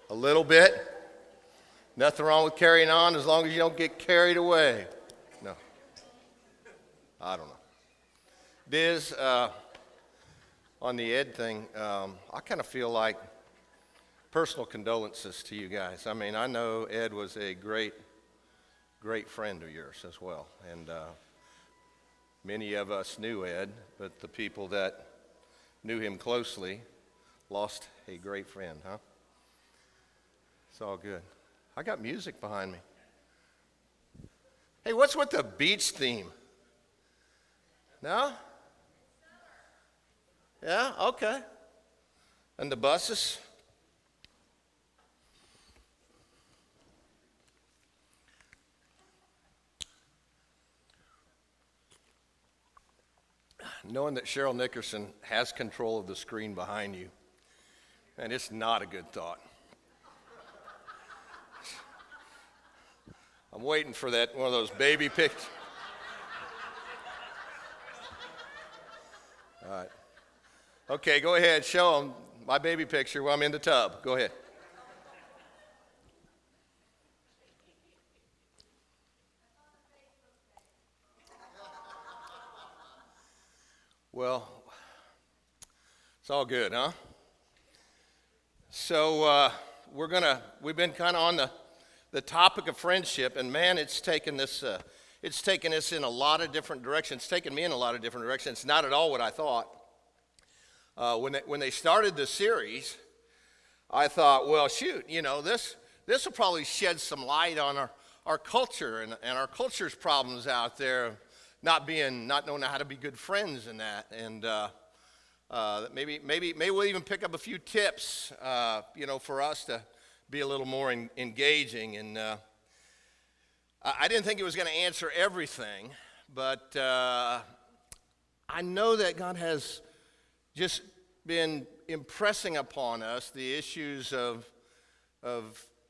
A little bit. Nothing wrong with carrying on as long as you don't get carried away. No. I don't know. Diz, on the Ed thing, I kind of feel like personal condolences to you guys. I mean, I know Ed was a great friend of yours as well. And many of us knew Ed, but the people that knew him closely lost a great friend, huh? It's all good. I got music behind me. Hey, what's with the beach theme? No? Yeah, okay. And the buses? Knowing that Cheryl Nickerson has control of the screen behind you, and it's not a good thought. I'm waiting for that one of those baby pics. All right. Okay, go ahead. Show them my baby picture while I'm in the tub. Go ahead. Well, it's all good, huh? So we've been kind of on the topic of friendship, and man, it's taken us in a lot of different directions. It's taken me in a lot of different directions. It's not at all what I thought. When they started the series, I thought, well, shoot, this will probably shed some light on our culture and our culture's problems out there, not knowing how to be good friends and that, and maybe we'll even pick up a few tips, for us to be a little more engaging. And I didn't think it was going to answer everything, but I know that God has just been impressing upon us the issues of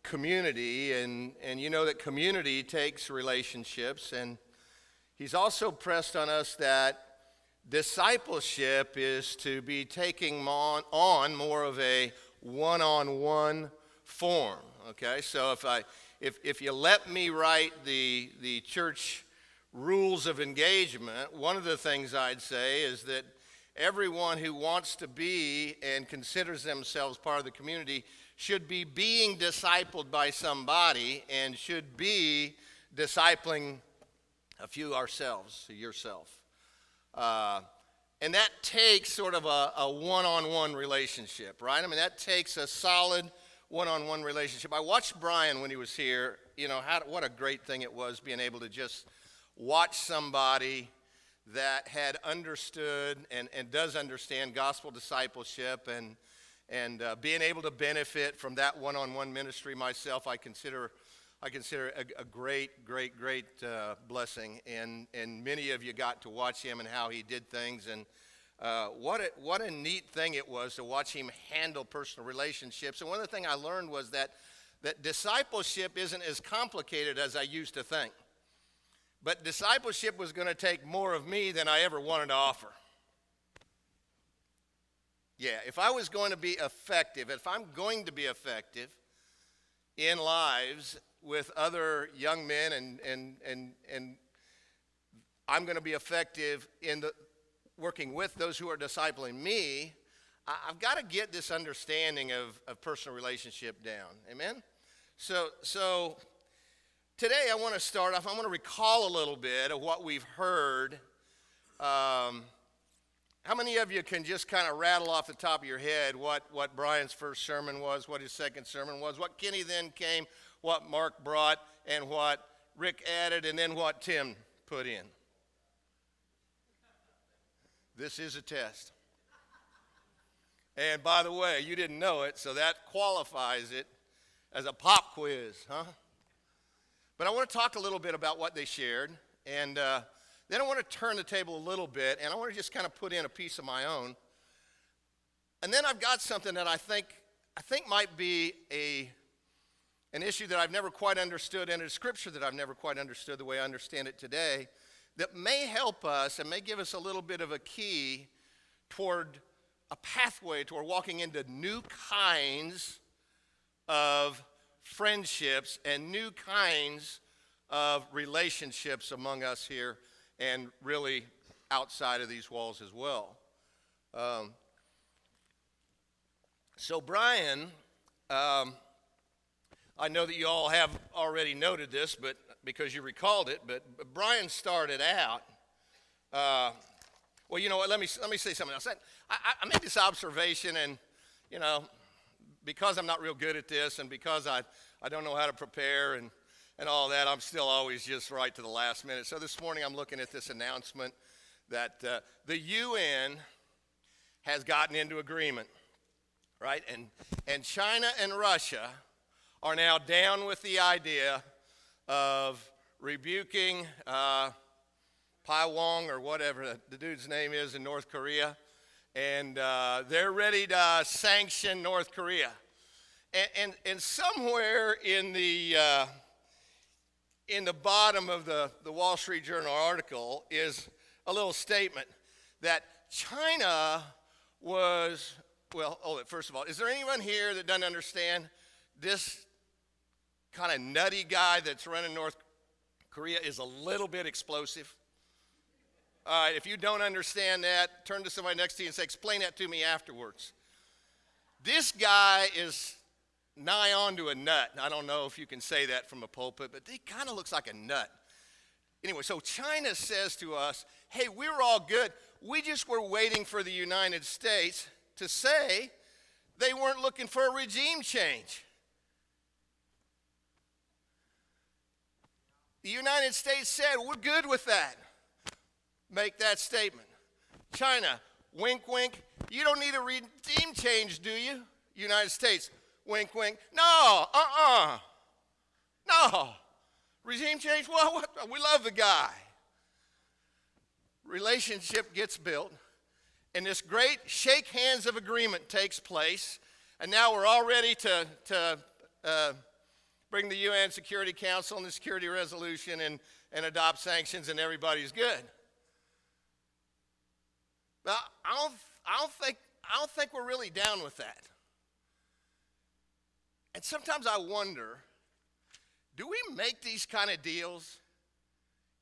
community, and that community takes relationships, and He's also pressed on us that discipleship is to be taking on more of a one-on-one form. Okay, so if you let me write the church rules of engagement, one of the things I'd say is that everyone who wants to be and considers themselves part of the community should be being discipled by somebody and should be discipling a few ourselves, yourself. And that takes sort of a one-on-one relationship, right? I mean, that takes a solid one-on-one relationship. I watched Brian when he was here, what a great thing it was being able to just watch somebody that had understood and does understand gospel discipleship and being able to benefit from that one-on-one ministry myself. I consider a great blessing, and many of you got to watch him and how he did things, and what a neat thing it was to watch him handle personal relationships. And one of the things I learned was that discipleship isn't as complicated as I used to think. But discipleship was going to take more of me than I ever wanted to offer. Yeah, if I'm going to be effective in lives with other young men, and I'm going to be effective in working with those who are discipling me, I've got to get this understanding of personal relationship down. Amen? So today I want to start off, I want to recall a little bit of what we've heard. How many of you can just kind of rattle off the top of your head what Brian's first sermon was, what his second sermon was, what Kenny then came, what Mark brought, and what Rick added, and then what Tim put in? This is a test. And by the way, you didn't know it, so that qualifies it as a pop quiz, huh? But I want to talk a little bit about what they shared, and then I want to turn the table a little bit, and I want to just kind of put in a piece of my own. And then I've got something that I think might be an issue that I've never quite understood, and a scripture that I've never quite understood the way I understand it today, that may help us and may give us a little bit of a key toward a pathway toward walking into new kinds of friendships and new kinds of relationships among us here and really outside of these walls as well. So Brian, I know that you all have already noted this, but because you recalled it, but Brian started out, well, you know what, let me say something else. I made this observation, and, you know, because I'm not real good at this and because I don't know how to prepare and all that, I'm still always just right to the last minute. So this morning I'm looking at this announcement that the UN has gotten into agreement, right? And China and Russia are now down with the idea of rebuking Wong or whatever the dude's name is in North Korea, and they're ready to sanction North Korea. And somewhere in the bottom of the Wall Street Journal article is a little statement that China was, well, first of all, is there anyone here that doesn't understand this kind of nutty guy that's running North Korea is a little bit explosive? All right, if you don't understand that, turn to somebody next to you and say, explain that to me afterwards. This guy is nigh on to a nut. I don't know if you can say that from a pulpit, but he kind of looks like a nut. Anyway, so China says to us, hey, we're all good. We just were waiting for the United States to say they weren't looking for a regime change. The United States said, we're good with that. Make that statement. China, wink, wink. You don't need a regime change, do you? United States, wink, wink. No, no. Regime change? Well, what? We love the guy. Relationship gets built, and this great shake hands of agreement takes place, and now we're all ready to bring the UN Security Council and the security resolution and adopt sanctions, and everybody's good. Now, I don't think we're really down with that. And sometimes I wonder, do we make these kind of deals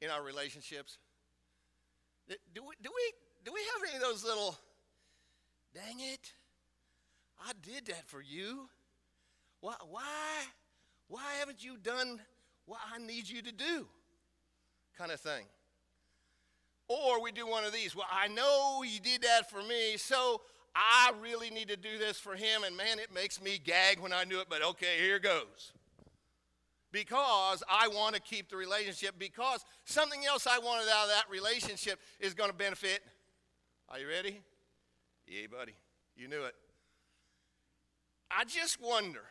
in our relationships? Do we have any of those little, dang it, I did that for you. Why haven't you done what I need you to do kind of thing? Or we do one of these, well, I know you did that for me, so I really need to do this for him, and man, it makes me gag when I do it, but okay, here goes. Because I want to keep the relationship, because something else I wanted out of that relationship is going to benefit. Are you ready? Yeah, buddy, you knew it. I just wonder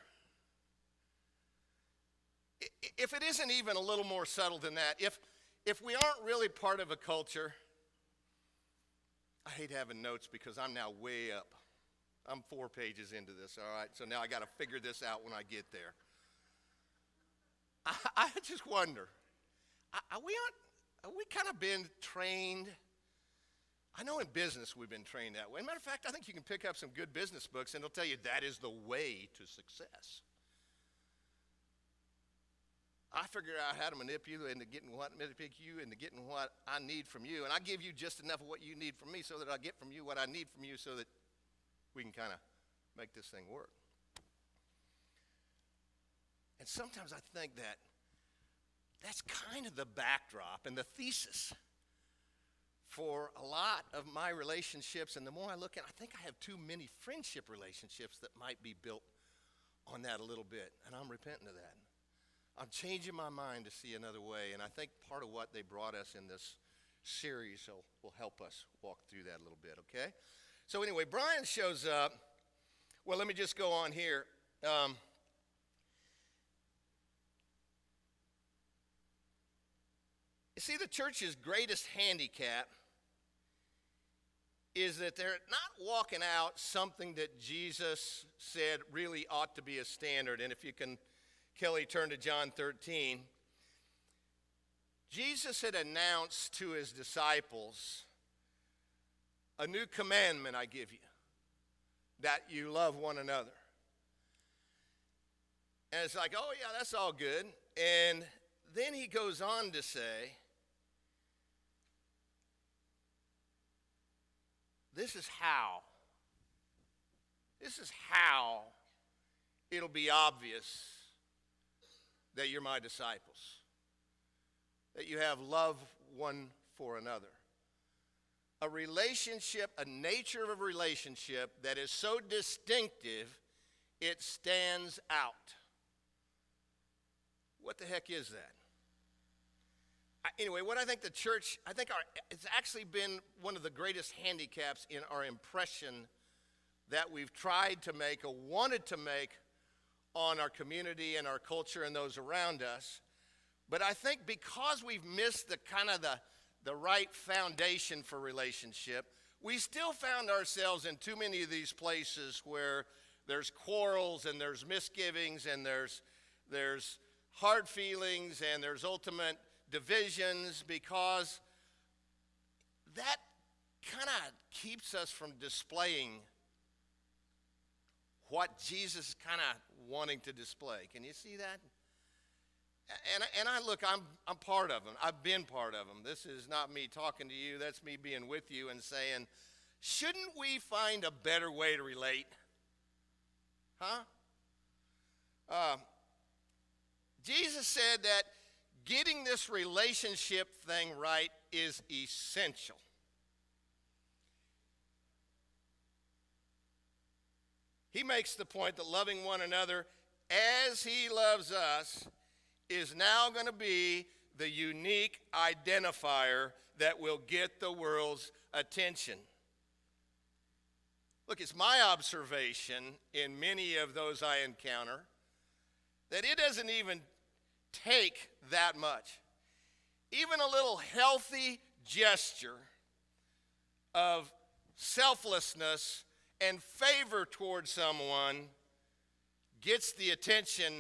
if it isn't even a little more subtle than that. If we aren't really part of a culture, I hate having notes because I'm now way up. I'm 4 pages into this, all right? So now I got to figure this out when I get there. I just wonder, are we kind of been trained? I know in business we've been trained that way. As a matter of fact, I think you can pick up some good business books and they'll tell you that is the way to success. I figure out how to manipulate you into getting what I need from you. And I give you just enough of what you need from me so that I get from you what I need from you so that we can kind of make this thing work. And sometimes I think that that's kind of the backdrop and the thesis for a lot of my relationships. And the more I look at it, I think I have too many friendship relationships that might be built on that a little bit. And I'm repenting of that. I'm changing my mind to see another way, and I think part of what they brought us in this series will help us walk through that a little bit, okay? So anyway, Brian shows up. Well, let me just go on here. You see, the church's greatest handicap is that they're not walking out something that Jesus said really ought to be a standard, and if you can, Kelly, turn to John 13. Jesus had announced to his disciples, a new commandment I give you, that you love one another. And it's like, oh, yeah, that's all good. And then he goes on to say, this is how it'll be obvious that you're my disciples, that you have love one for another. A relationship, a nature of a relationship that is so distinctive, it stands out. What the heck is that? Anyway, what I think the church, it's actually been one of the greatest handicaps in our impression that we've tried to make or wanted to make on our community and our culture and those around us. But I think because we've missed the right foundation for relationship, we still found ourselves in too many of these places where there's quarrels and there's misgivings and there's hard feelings and there's ultimate divisions, because that kind of keeps us from displaying what Jesus is kind of wanting to display. Can you see that? And I'm part of them. I've been part of them. This is not me talking to you. That's me being with you and saying, shouldn't we find a better way to relate? Jesus said that getting this relationship thing right is essential. He makes the point that loving one another as he loves us is now going to be the unique identifier that will get the world's attention. Look, it's my observation in many of those I encounter that it doesn't even take that much. Even a little healthy gesture of selflessness and favor towards someone gets the attention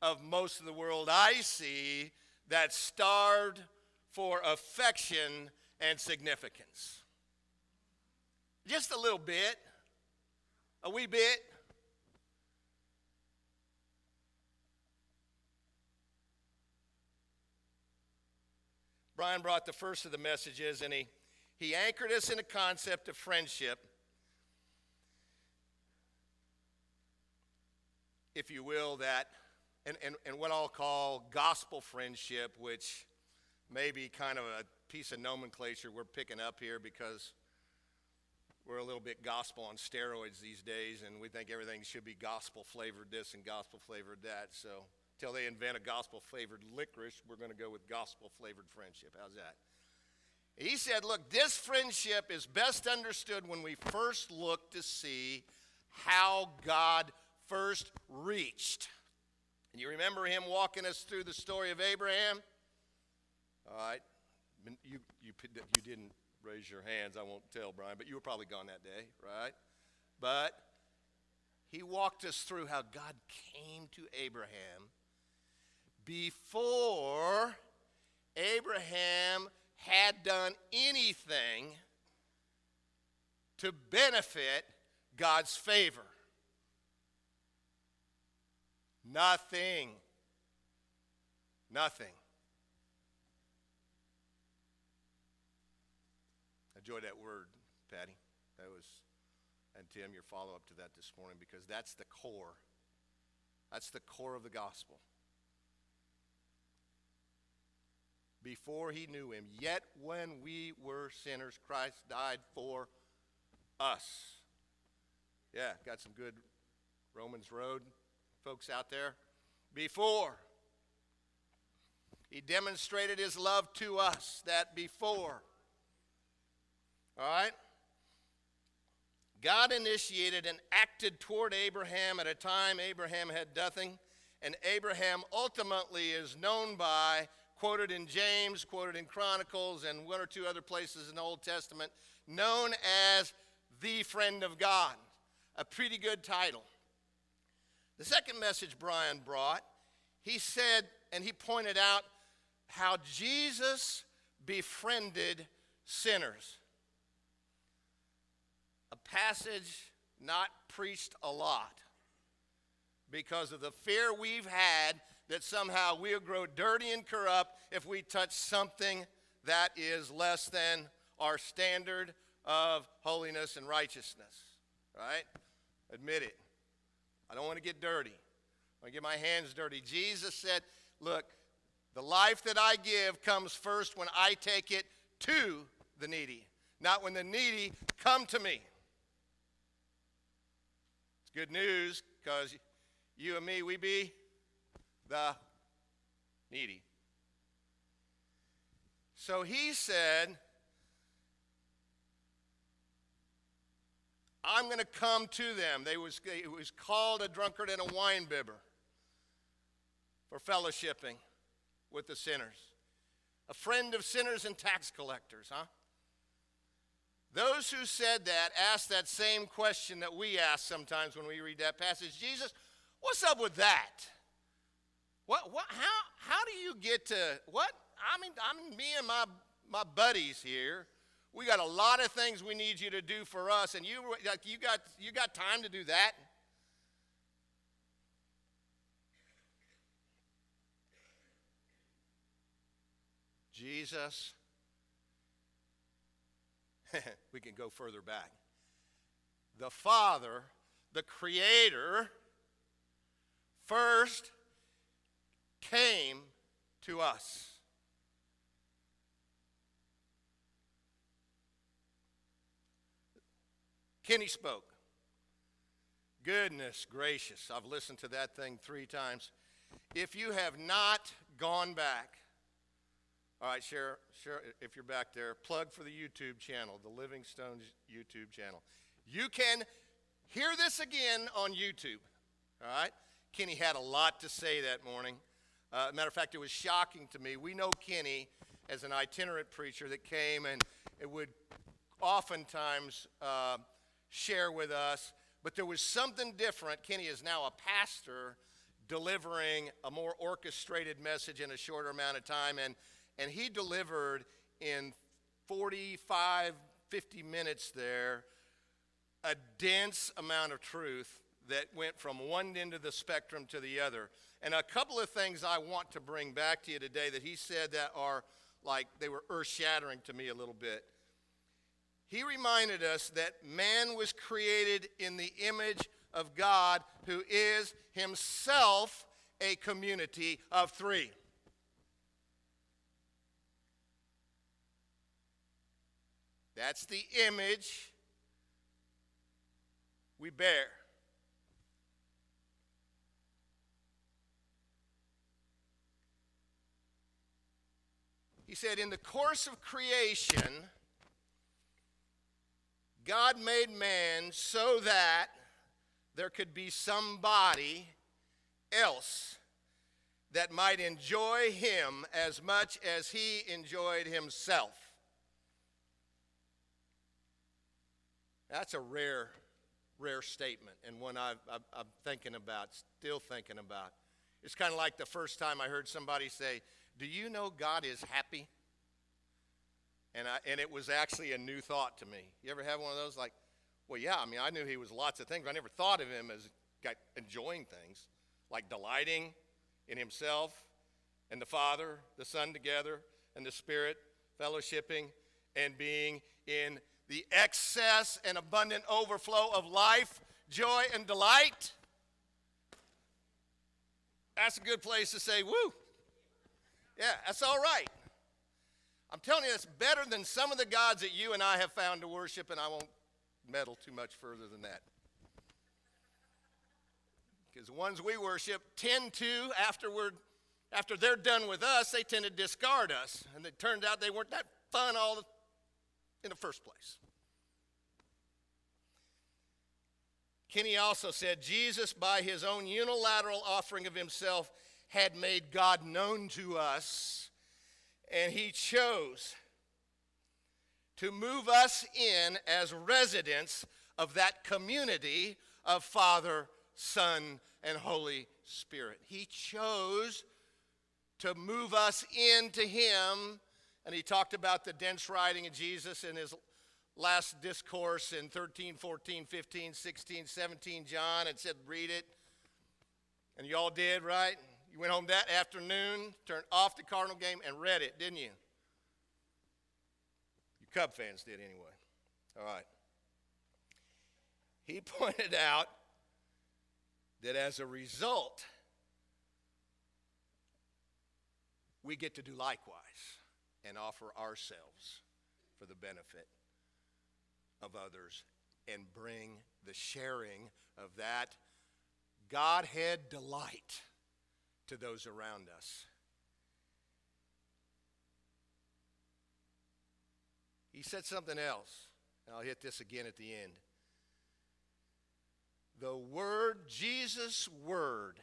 of most of the world I see that's starved for affection and significance. Just a little bit, a wee bit. Brian brought the first of the messages, and he anchored us in a concept of friendship, if you will, that, and what I'll call gospel friendship, which may be kind of a piece of nomenclature we're picking up here because we're a little bit gospel on steroids these days, and we think everything should be gospel-flavored this and gospel-flavored that. So until they invent a gospel-flavored licorice, we're going to go with gospel-flavored friendship. How's that? He said, look, this friendship is best understood when we first look to see how God first reached. And you remember him walking us through the story of Abraham? All right. You didn't raise your hands, I won't tell, Brian, but you were probably gone that day, right? But he walked us through how God came to Abraham before Abraham had done anything to benefit God's favor. Nothing. Nothing. I enjoyed that word, Patty. That was, and Tim, your follow-up to that this morning, because that's the core. That's the core of the gospel. Before he knew him, yet when we were sinners, Christ died for us. Yeah, got some good Romans Road folks out there. Before. He demonstrated his love to us, that before. All right? God initiated and acted toward Abraham at a time Abraham had nothing, and Abraham ultimately is known by, quoted in James, quoted in Chronicles, and one or two other places in the Old Testament, known as the friend of God. A pretty good title. The second message Brian brought, he said, and he pointed out how Jesus befriended sinners. A passage not preached a lot because of the fear we've had that somehow we'll grow dirty and corrupt if we touch something that is less than our standard of holiness and righteousness, right? Admit it. I don't want to get dirty. I want to get my hands dirty. Jesus said, look, the life that I give comes first when I take it to the needy, not when the needy come to me. It's good news because you and me, we be the needy. So he said, I'm going to come to them. It was called a drunkard and a winebibber for fellowshipping with the sinners. A friend of sinners and tax collectors, huh? Those who said that asked that same question that we ask sometimes when we read that passage. Jesus, what's up with that? How do you get to, what? I mean, me and my buddies here, we got a lot of things we need you to do for us, and you got time to do that? Jesus, we can go further back. The Father, the Creator, first came to us. Kenny spoke. Goodness gracious, I've listened to that thing 3 times. If you have not gone back, all right, share if you're back there, plug for the YouTube channel, the Living Stones YouTube channel. You can hear this again on YouTube, all right? Kenny had a lot to say that morning. Matter of fact, it was shocking to me. We know Kenny as an itinerant preacher that came and it would oftentimes share with us, but there was something different. Kenny is now a pastor delivering a more orchestrated message in a shorter amount of time, and he delivered in 45, 50 minutes there a dense amount of truth that went from one end of the spectrum to the other. And a couple of things I want to bring back to you today that he said that are like, they were earth-shattering to me a little bit. He reminded us that man was created in the image of God, who is himself a community of 3. That's the image we bear. He said, in the course of creation, God made man so that there could be somebody else that might enjoy him as much as he enjoyed himself. That's a rare statement, and one I'm thinking about, still thinking about. It's kind of like the first time I heard somebody say, do you know God is happy? And it was actually a new thought to me. You ever have one of those? Like, well, yeah, I mean, I knew he was lots of things, but I never thought of him as enjoying things, like delighting in himself and the Father, the Son together, and the Spirit, fellowshipping and being in the excess and abundant overflow of life, joy, and delight. That's a good place to say, woo. Yeah, that's all right. I'm telling you, it's better than some of the gods that you and I have found to worship, and I won't meddle too much further than that. Because the ones we worship tend to, after they're done with us, they tend to discard us. And it turned out they weren't that fun in the first place. Kenny also said, Jesus, by his own unilateral offering of himself, had made God known to us. And he chose to move us in as residents of that community of Father, Son, and Holy Spirit. He chose to move us into him. And he talked about the dense writing of Jesus in his last discourse in 13, 14, 15, 16, 17 John, and said, read it. And you all did, right? You went home that afternoon, turned off the Cardinal game, and read it, didn't you? You Cub fans did anyway. All right. He pointed out that as a result, we get to do likewise and offer ourselves for the benefit of others and bring the sharing of that Godhead delight to those around us. He said something else, and I'll hit this again at the end. The Word, Jesus' Word.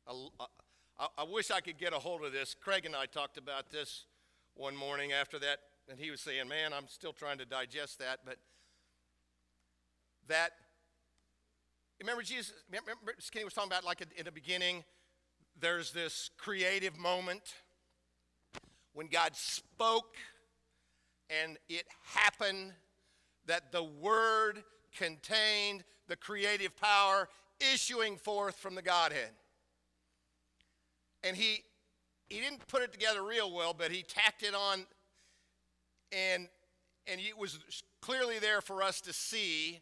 I wish I could get a hold of this. Craig and I talked about this one morning after that, and he was saying, man, I'm still trying to digest that, but that, remember Skinny was talking about, like in the beginning, there's this creative moment when God spoke and it happened, that the Word contained the creative power issuing forth from the Godhead. And he didn't put it together real well, but he tacked it on, and it was clearly there for us to see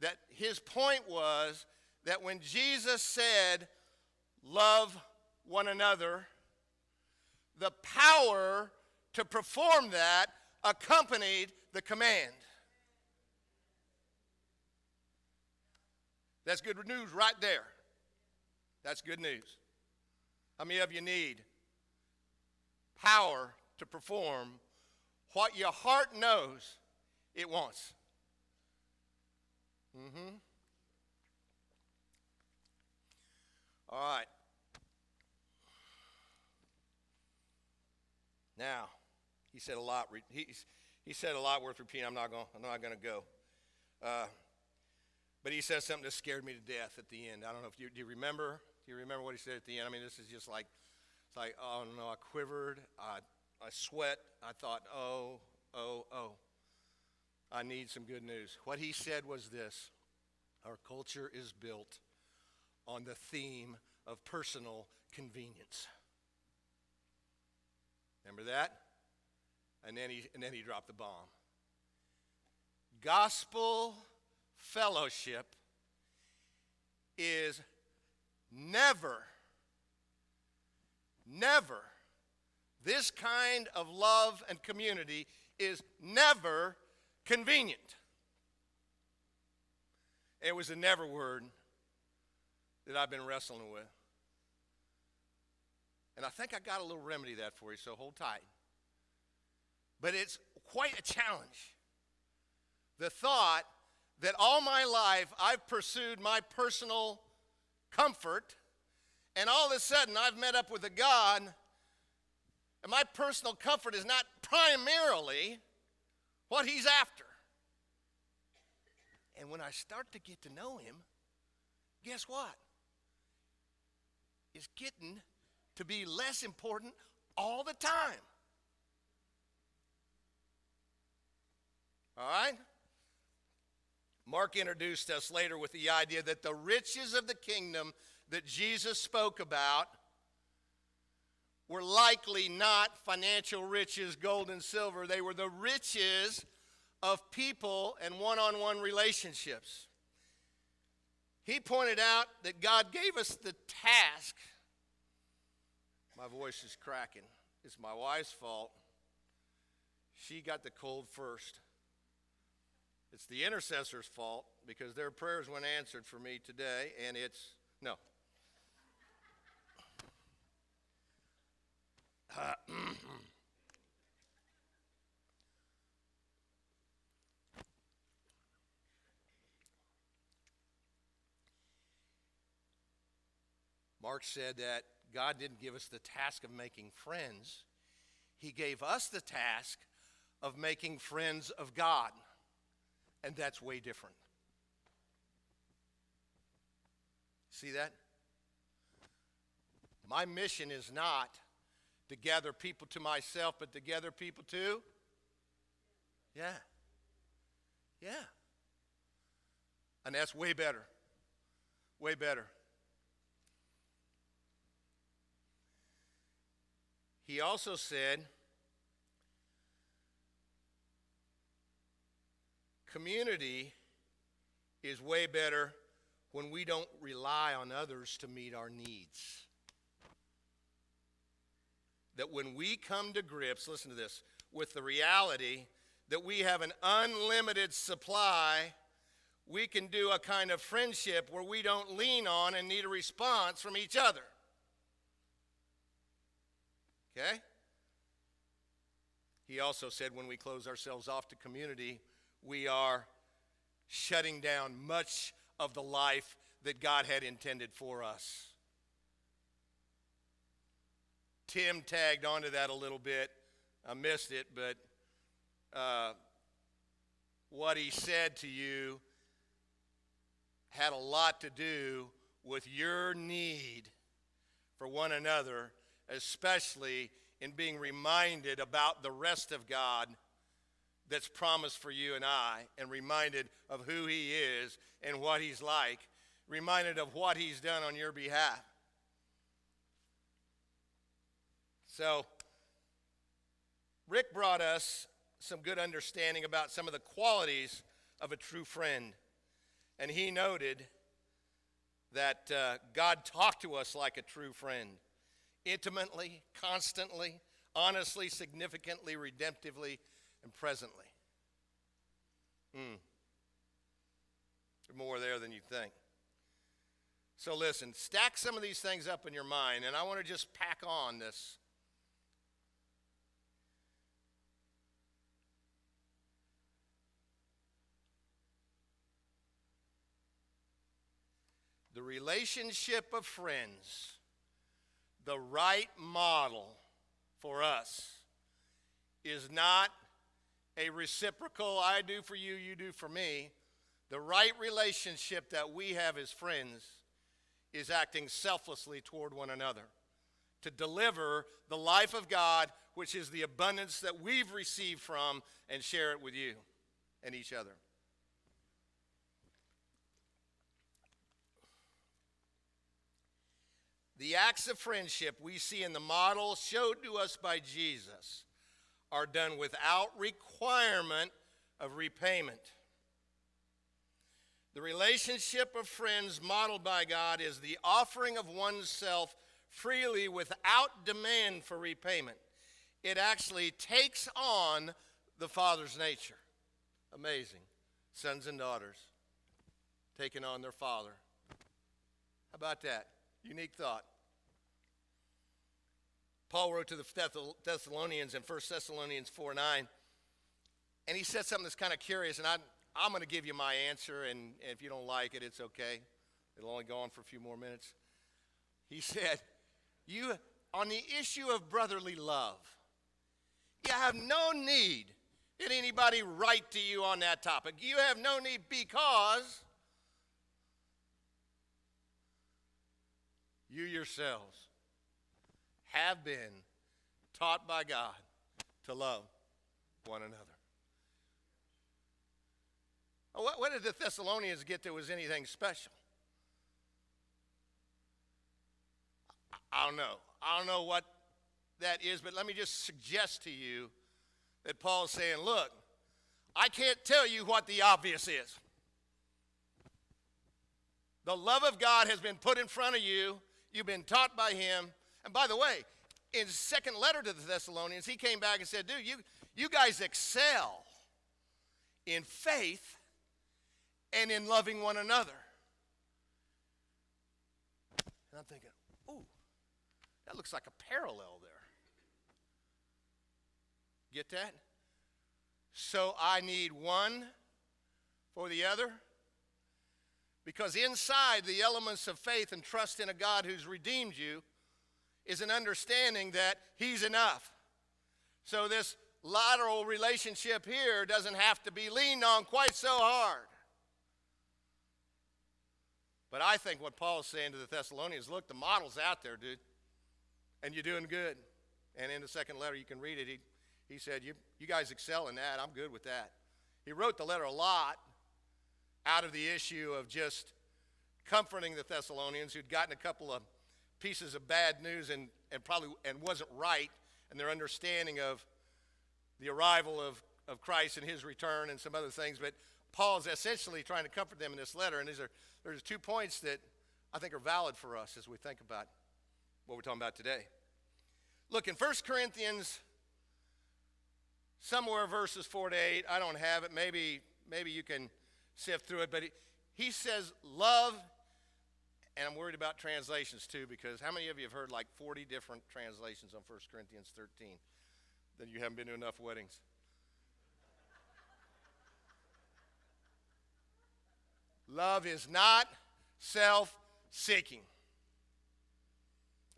that his point was that when Jesus said, love one another, the power to perform that accompanied the command. That's good news right there. That's good news. How many of you need power to perform what your heart knows it wants? All right. Now, he said a lot. He said a lot worth repeating. I'm not going to go. But he said something that scared me to death at the end. I don't know if do you remember? Do you remember what he said at the end? I mean, this is just like, it's like, oh no, I quivered, I sweat. I thought, oh, I need some good news. What he said was this: our culture is built on the theme of personal convenience. Remember that? And then he dropped the bomb. Gospel fellowship is never, this kind of love and community is never convenient. It was a never word that I've been wrestling with. And I think I got a little remedy that for you, so hold tight. But it's quite a challenge. The thought that all my life I've pursued my personal comfort, and all of a sudden I've met up with a God, and my personal comfort is not primarily what he's after. And when I start to get to know him, guess what? It's getting to be less important all the time. All right? Mark introduced us later with the idea that the riches of the kingdom that Jesus spoke about were likely not financial riches, gold and silver. They were the riches of people and one-on-one relationships. He pointed out that God gave us the task. My voice is cracking. It's my wife's fault. She got the cold first. It's the intercessor's fault because their prayers weren't answered for me today, and no. Mark said that God didn't give us the task of making friends. He gave us the task of making friends of God. And that's way different. See that? My mission is not to gather people to myself, but to gather people to? Yeah. And that's way better. Way better. He also said, community is way better when we don't rely on others to meet our needs. That when we come to grips, listen to this, with the reality that we have an unlimited supply, we can do a kind of friendship where we don't lean on and need a response from each other. Okay? He also said when we close ourselves off to community, we are shutting down much of the life that God had intended for us. Tim tagged onto that a little bit. I missed it, but what he said to you had a lot to do with your need for one another, especially in being reminded about the rest of God that's promised for you and I, and reminded of who he is and what he's like, reminded of what he's done on your behalf. So, Rick brought us some good understanding about some of the qualities of a true friend. And he noted that God talked to us like a true friend, intimately, constantly, honestly, significantly, redemptively, and presently. There's more there than you think. So listen, stack some of these things up in your mind, and I want to just pack on this. The relationship of friends, the right model for us, is not a reciprocal, I do for you, you do for me. The right relationship that we have as friends is acting selflessly toward one another to deliver the life of God, which is the abundance that we've received from, and share it with you and each other. The acts of friendship we see in the model showed to us by Jesus are done without requirement of repayment. The relationship of friends modeled by God is the offering of oneself freely without demand for repayment. It actually takes on the Father's nature. Amazing. Sons and daughters taking on their Father. How about that? Unique thought. Paul wrote to the Thessalonians in 1 Thessalonians 4:9, and he said something that's kind of curious, and I'm going to give you my answer, and if you don't like it, it's okay. It'll only go on for a few more minutes. He said, on the issue of brotherly love, you have no need that anybody write to you on that topic. You have no need because you yourselves have been taught by God to love one another. What did the Thessalonians get that was anything special? I don't know. I don't know what that is, but let me just suggest to you that Paul's saying, look, I can't tell you what the obvious is. The love of God has been put in front of you. You've been taught by him. And by the way, in his second letter to the Thessalonians, he came back and said, dude, you guys excel in faith and in loving one another. And I'm thinking, ooh, that looks like a parallel there. Get that? So I need one for the other? Because inside the elements of faith and trust in a God who's redeemed you is an understanding that he's enough. So this lateral relationship here doesn't have to be leaned on quite so hard. But I think what Paul's saying to the Thessalonians, look, the model's out there, dude, and you're doing good. And in the second letter, you can read it, he said, you guys excel in that. I'm good with that. He wrote the letter a lot out of the issue of just comforting the Thessalonians who'd gotten a couple of pieces of bad news and wasn't right and their understanding of the arrival of Christ and his return and some other things. But Paul's essentially trying to comfort them in this letter, and there's 2 points that I think are valid for us as we think about what we're talking about today. Look, in 1 Corinthians, somewhere verses 4 to 8, I don't have it. Maybe you can sift through it. But he says love, and I'm worried about translations too, because how many of you have heard like 40 different translations on 1 Corinthians 13? Then you haven't been to enough weddings. Love is not self-seeking.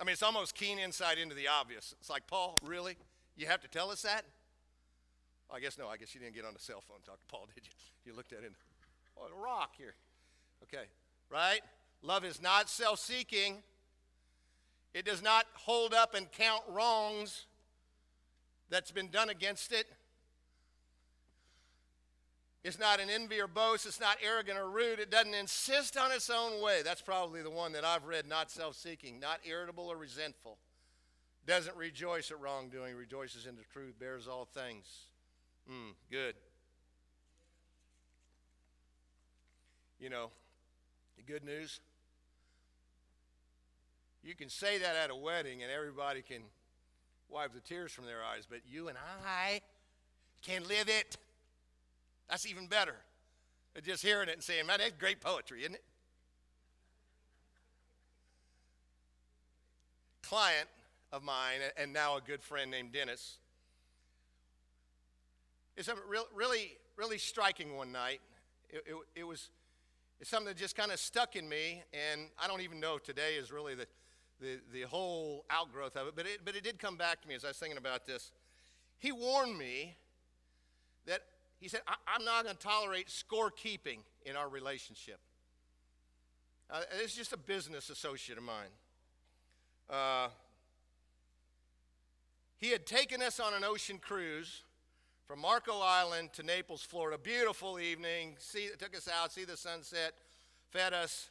I mean, it's almost keen insight into the obvious. It's like, Paul, really? You have to tell us that? I guess no. I guess you didn't get on the cell phone and talk to Paul, did you? You looked at it. Oh, a rock here. Okay, right? Love is not self-seeking. It does not hold up and count wrongs that's been done against it. It's not an envy or boast. It's not arrogant or rude. It doesn't insist on its own way. That's probably the one that I've read, not self-seeking, not irritable or resentful. Doesn't rejoice at wrongdoing, rejoices in the truth, bears all things. Good. You know, the good news, you can say that at a wedding and everybody can wipe the tears from their eyes, but you and I can live it. That's even better than just hearing it and saying, man, that's great poetry, isn't it? Client of mine, and now a good friend named Dennis, it's something really striking one night. It's something that just kind of stuck in me, and I don't even know if today is really the whole outgrowth of it, but it did come back to me as I was thinking about this. He warned me that, he said, I'm not going to tolerate scorekeeping in our relationship. It's just a business associate of mine. He had taken us on an ocean cruise from Marco Island to Naples, Florida. Beautiful evening. Took us out, see the sunset, fed us,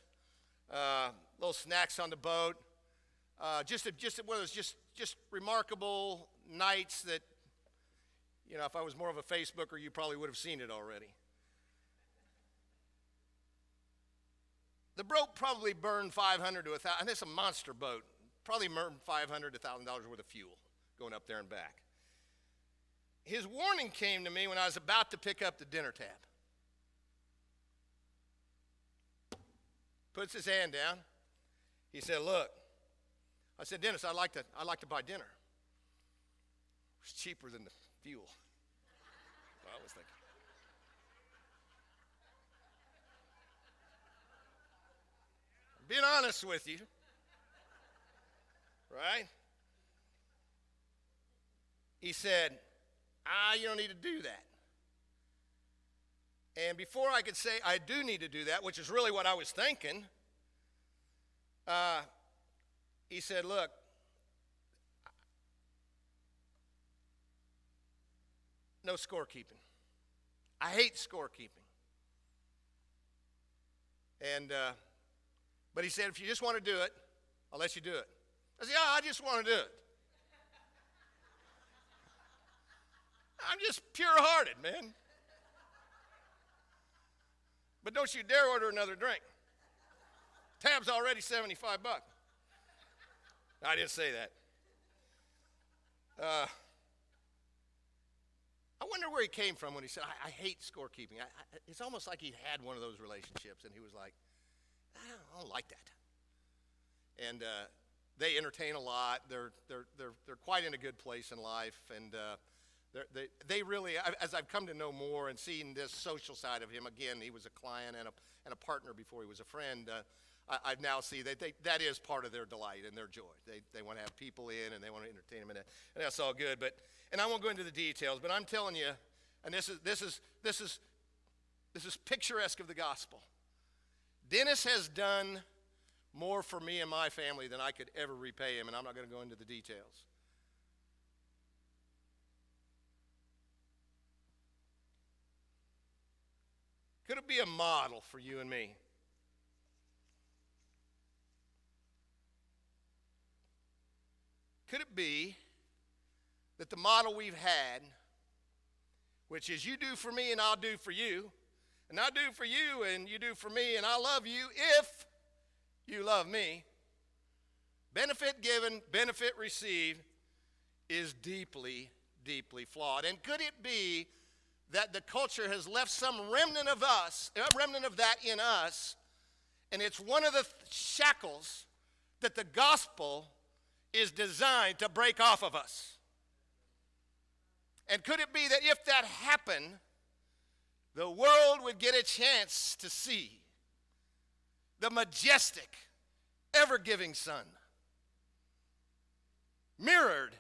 little snacks on the boat. Just one of those just remarkable nights that, you know, if I was more of a Facebooker, you probably would have seen it already. The boat probably burned $500 to $1,000, and it's a monster boat. Probably burned $500 to $1,000 worth of fuel going up there and back. His warning came to me when I was about to pick up the dinner tab. Puts his hand down. He said, look. I said, Dennis, I'd like to buy dinner. It's cheaper than the fuel. I was thinking. I'm being honest with you. Right? He said, you don't need to do that. And before I could say I do need to do that, which is really what I was thinking, he said, look, no scorekeeping. I hate scorekeeping. And, but he said, if you just want to do it, I'll let you do it. I said, yeah, I just want to do it. I'm just pure-hearted, man. But don't you dare order another drink. Tab's already $75. I didn't say that. I wonder where he came from when he said, I hate scorekeeping. It's almost like he had one of those relationships, and he was like, I don't like that. And they entertain a lot. They're quite in a good place in life, and they really, as I've come to know more and seen this social side of him, again, he was a client and a partner before he was a friend. I now see that is part of their delight and their joy. They want to have people in and they want to entertain them, and that's all good. And I won't go into the details, but I'm telling you, and this is picturesque of the gospel. Dennis has done more for me and my family than I could ever repay him, and I'm not going to go into the details. Could it be a model for you and me? Could it be that the model we've had, which is you do for me and I'll do for you, and I do for you and you do for me, and I love you if you love me, benefit given, benefit received, is deeply, deeply flawed. And could it be that the culture has left some remnant of that in us, and it's one of the shackles that the gospel is designed to break off of us? And could it be that if that happened, the world would get a chance to see the majestic, ever-giving Son mirrored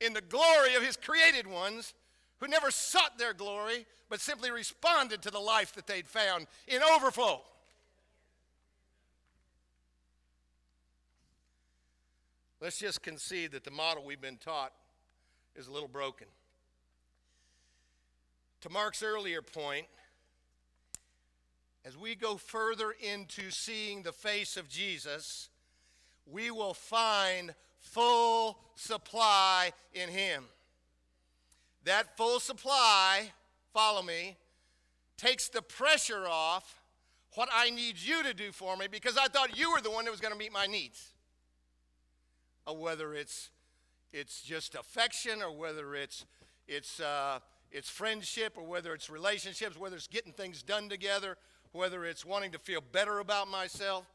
in the glory of his created ones, who never sought their glory, but simply responded to the life that they'd found in overflow? Let's just concede that the model we've been taught is a little broken. To Mark's earlier point, as we go further into seeing the face of Jesus, we will find full supply in him. That full supply, follow me, takes the pressure off what I need you to do for me, because I thought you were the one that was going to meet my needs. Whether it's just affection, or whether it's friendship, or whether it's relationships, whether it's getting things done together, whether it's wanting to feel better about myself.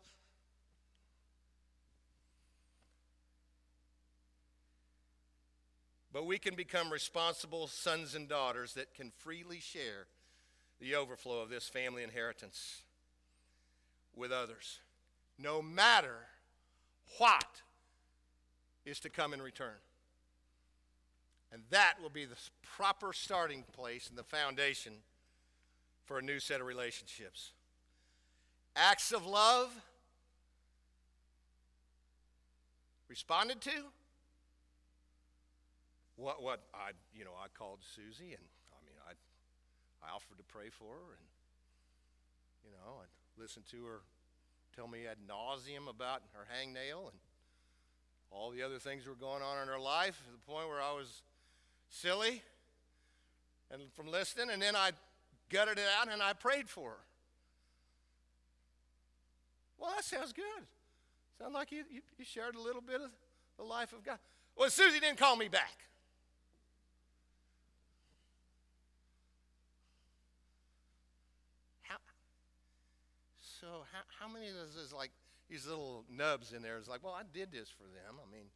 But we can become responsible sons and daughters that can freely share the overflow of this family inheritance with others, no matter what is to come in return. And that will be the proper starting place and the foundation for a new set of relationships. Acts of love responded to. What I called Susie, and I offered to pray for her, and I listened to her tell me ad nauseum about her hangnail and all the other things that were going on in her life, to the point where I was silly and from listening, and then I gutted it out and I prayed for her. Well, that sounds good. Sounds like you shared a little bit of the life of God. Well, Susie didn't call me back. How many of those is like these little nubs in there? Is like, well, I did this for them. I mean,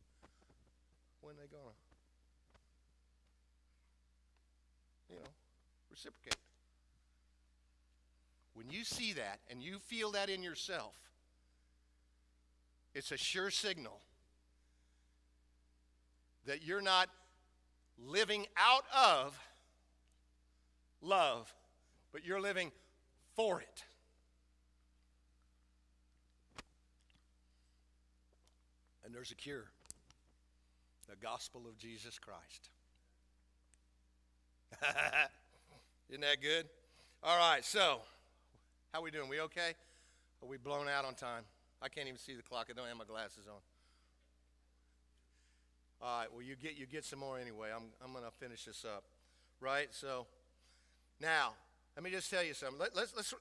when are they gonna, reciprocate? When you see that and you feel that in yourself, it's a sure signal that you're not living out of love, but you're living for it. And there's a cure. The gospel of Jesus Christ. Isn't that good? All right, so how we doing? We okay? Are we blown out on time? I can't even see the clock. I don't have my glasses on. All right, well, you get some more anyway. I'm going to finish this up. Right? So now, let me just tell you something. Let's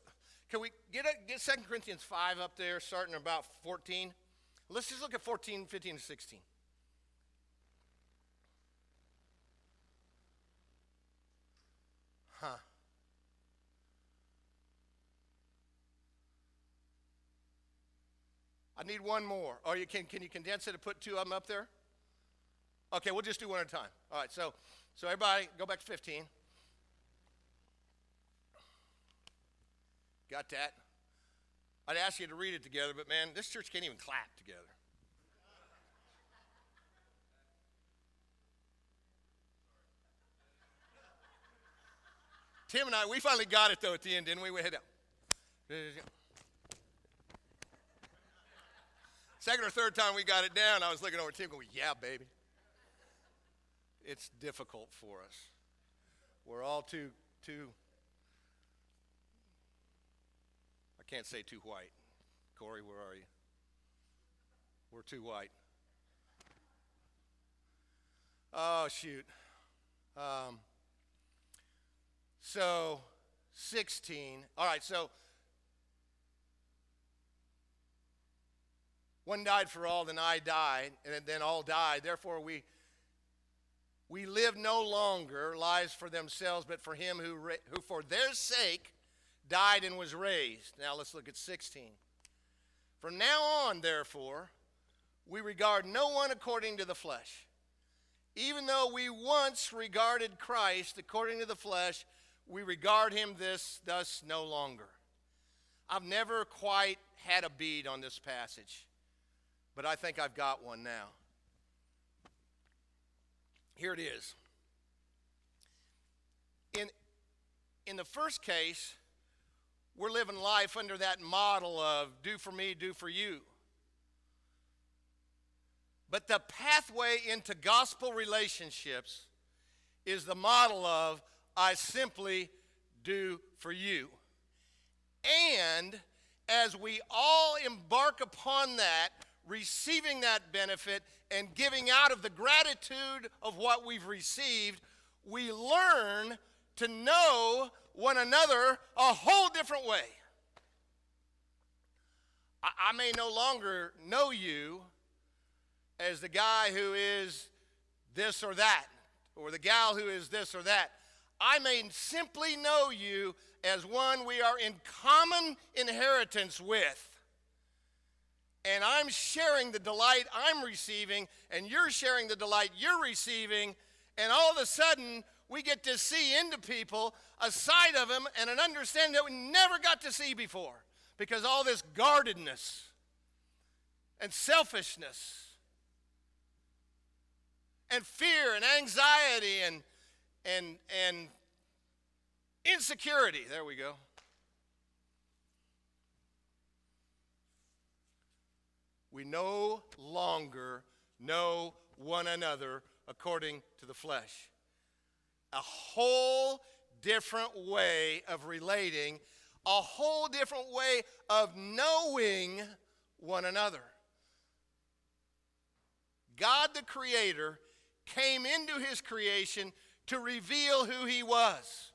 can we get 2 Corinthians 5 up there, starting about 14? Let's just look at 14, 15, and 16. I need one more. Or can you condense it and put two of them up there? Okay, we'll just do one at a time. All right, so everybody go back to 15. Got that? I'd ask you to read it together, but man, this church can't even clap together. Tim and I, we finally got it though at the end, didn't we? We had to. Second or third time we got it down, I was looking over at Tim going, yeah, baby. It's difficult for us. We're all too I can't say too white. Corey, where are you? We're too white. Oh, shoot. So, 16. All right, so one died for all, then I died, and then all died. Therefore, we live no longer lives for themselves, but for him who for their sake died and was raised. Now let's look at 16. From now on, therefore, we regard no one according to the flesh. Even though we once regarded Christ according to the flesh, we regard him thus no longer. I've never quite had a bead on this passage, but I think I've got one now. Here it is. In the first case, we're living life under that model of do for me, do for you. But the pathway into gospel relationships is the model of I simply do for you. And as we all embark upon that, receiving that benefit and giving out of the gratitude of what we've received, we learn to know one another a whole different way. I may no longer know you as the guy who is this or that, or the gal who is this or that. I may simply know you as one we are in common inheritance with. And I'm sharing the delight I'm receiving, and you're sharing the delight you're receiving, and all of a sudden, we get to see into people a side of them and an understanding that we never got to see before, because all this guardedness and selfishness and fear and anxiety and insecurity, there we go. We no longer know one another according to the flesh. A whole different way of relating, a whole different way of knowing one another. God the Creator came into his creation to reveal who he was.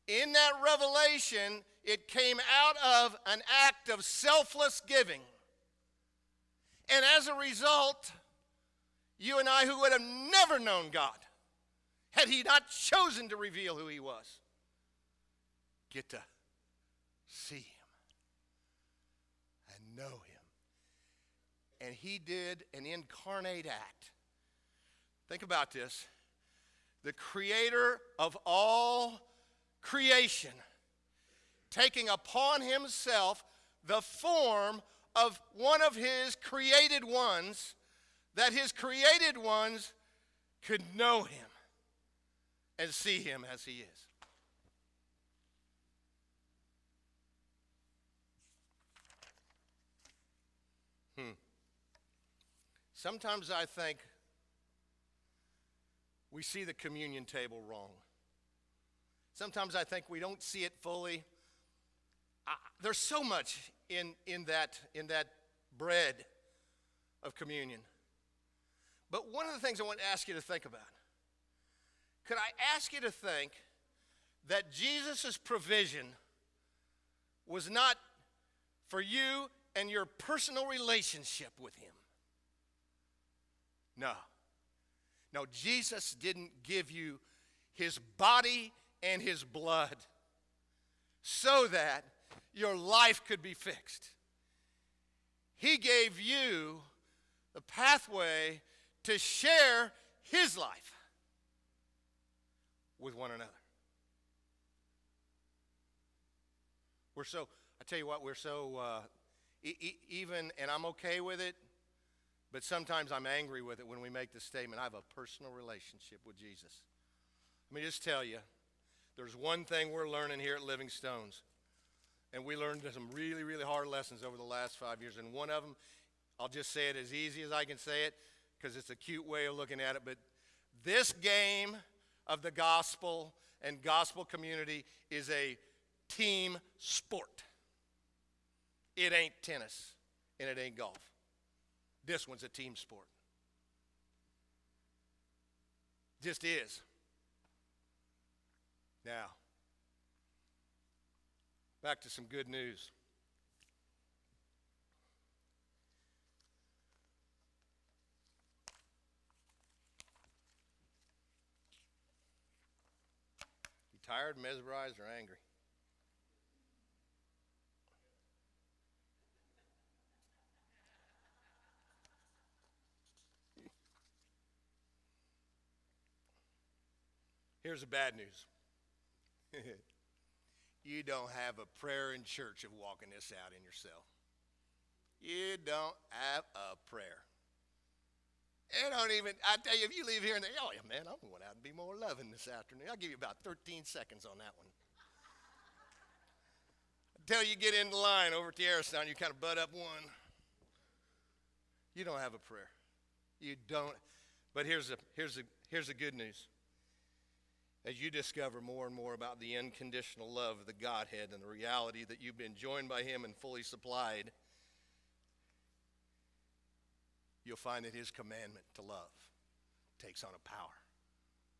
In that revelation, it came out of an act of selfless giving. And as a result, you and I, who would have never known God, had he not chosen to reveal who he was, get to see him and know him. And he did an incarnate act. Think about this. The creator of all creation, taking upon himself the form of one of his created ones, that his created ones could know him and see him as he is. Sometimes I think we see the communion table wrong. Sometimes I think we don't see it fully. There's so much in that bread of communion. But one of the things I want to ask you to think about, could I ask you to think that Jesus' provision was not for you and your personal relationship with him? No. No, Jesus didn't give you his body and his blood so that your life could be fixed. He gave you the pathway to share his life with one another. I tell you what, we're so, even, and I'm okay with it, but sometimes I'm angry with it when we make the statement, I have a personal relationship with Jesus. Let me just tell you, there's one thing we're learning here at Living Stones. And we learned some really, really hard lessons over the last 5 years. And one of them, I'll just say it as easy as I can say it, because it's a cute way of looking at it. But this game of the gospel and gospel community is a team sport. It ain't tennis, and it ain't golf. This one's a team sport. Just is. Now, back to some good news. You tired, mesmerized, or angry? Here's the bad news. You don't have a prayer in church of walking this out in yourself. You don't have a prayer. It don't even, I tell you, if you leave here and, oh yeah, man, I'm going out and be more loving this afternoon. I'll give you about 13 seconds on that one. Until you get in the line over at the Airstone, you kind of butt up one. You don't have a prayer. You don't. But here's the good news. As you discover more and more about the unconditional love of the Godhead and the reality that you've been joined by Him and fully supplied, you'll find that His commandment to love takes on a power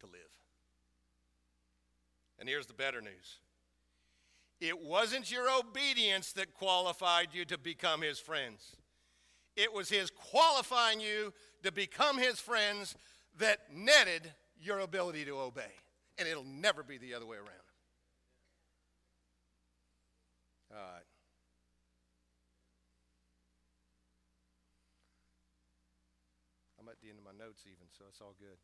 to live. And here's the better news. It wasn't your obedience that qualified you to become His friends. It was His qualifying you to become His friends that netted your ability to obey. And it'll never be the other way around. All right. I'm at the end of my notes even, so it's all good.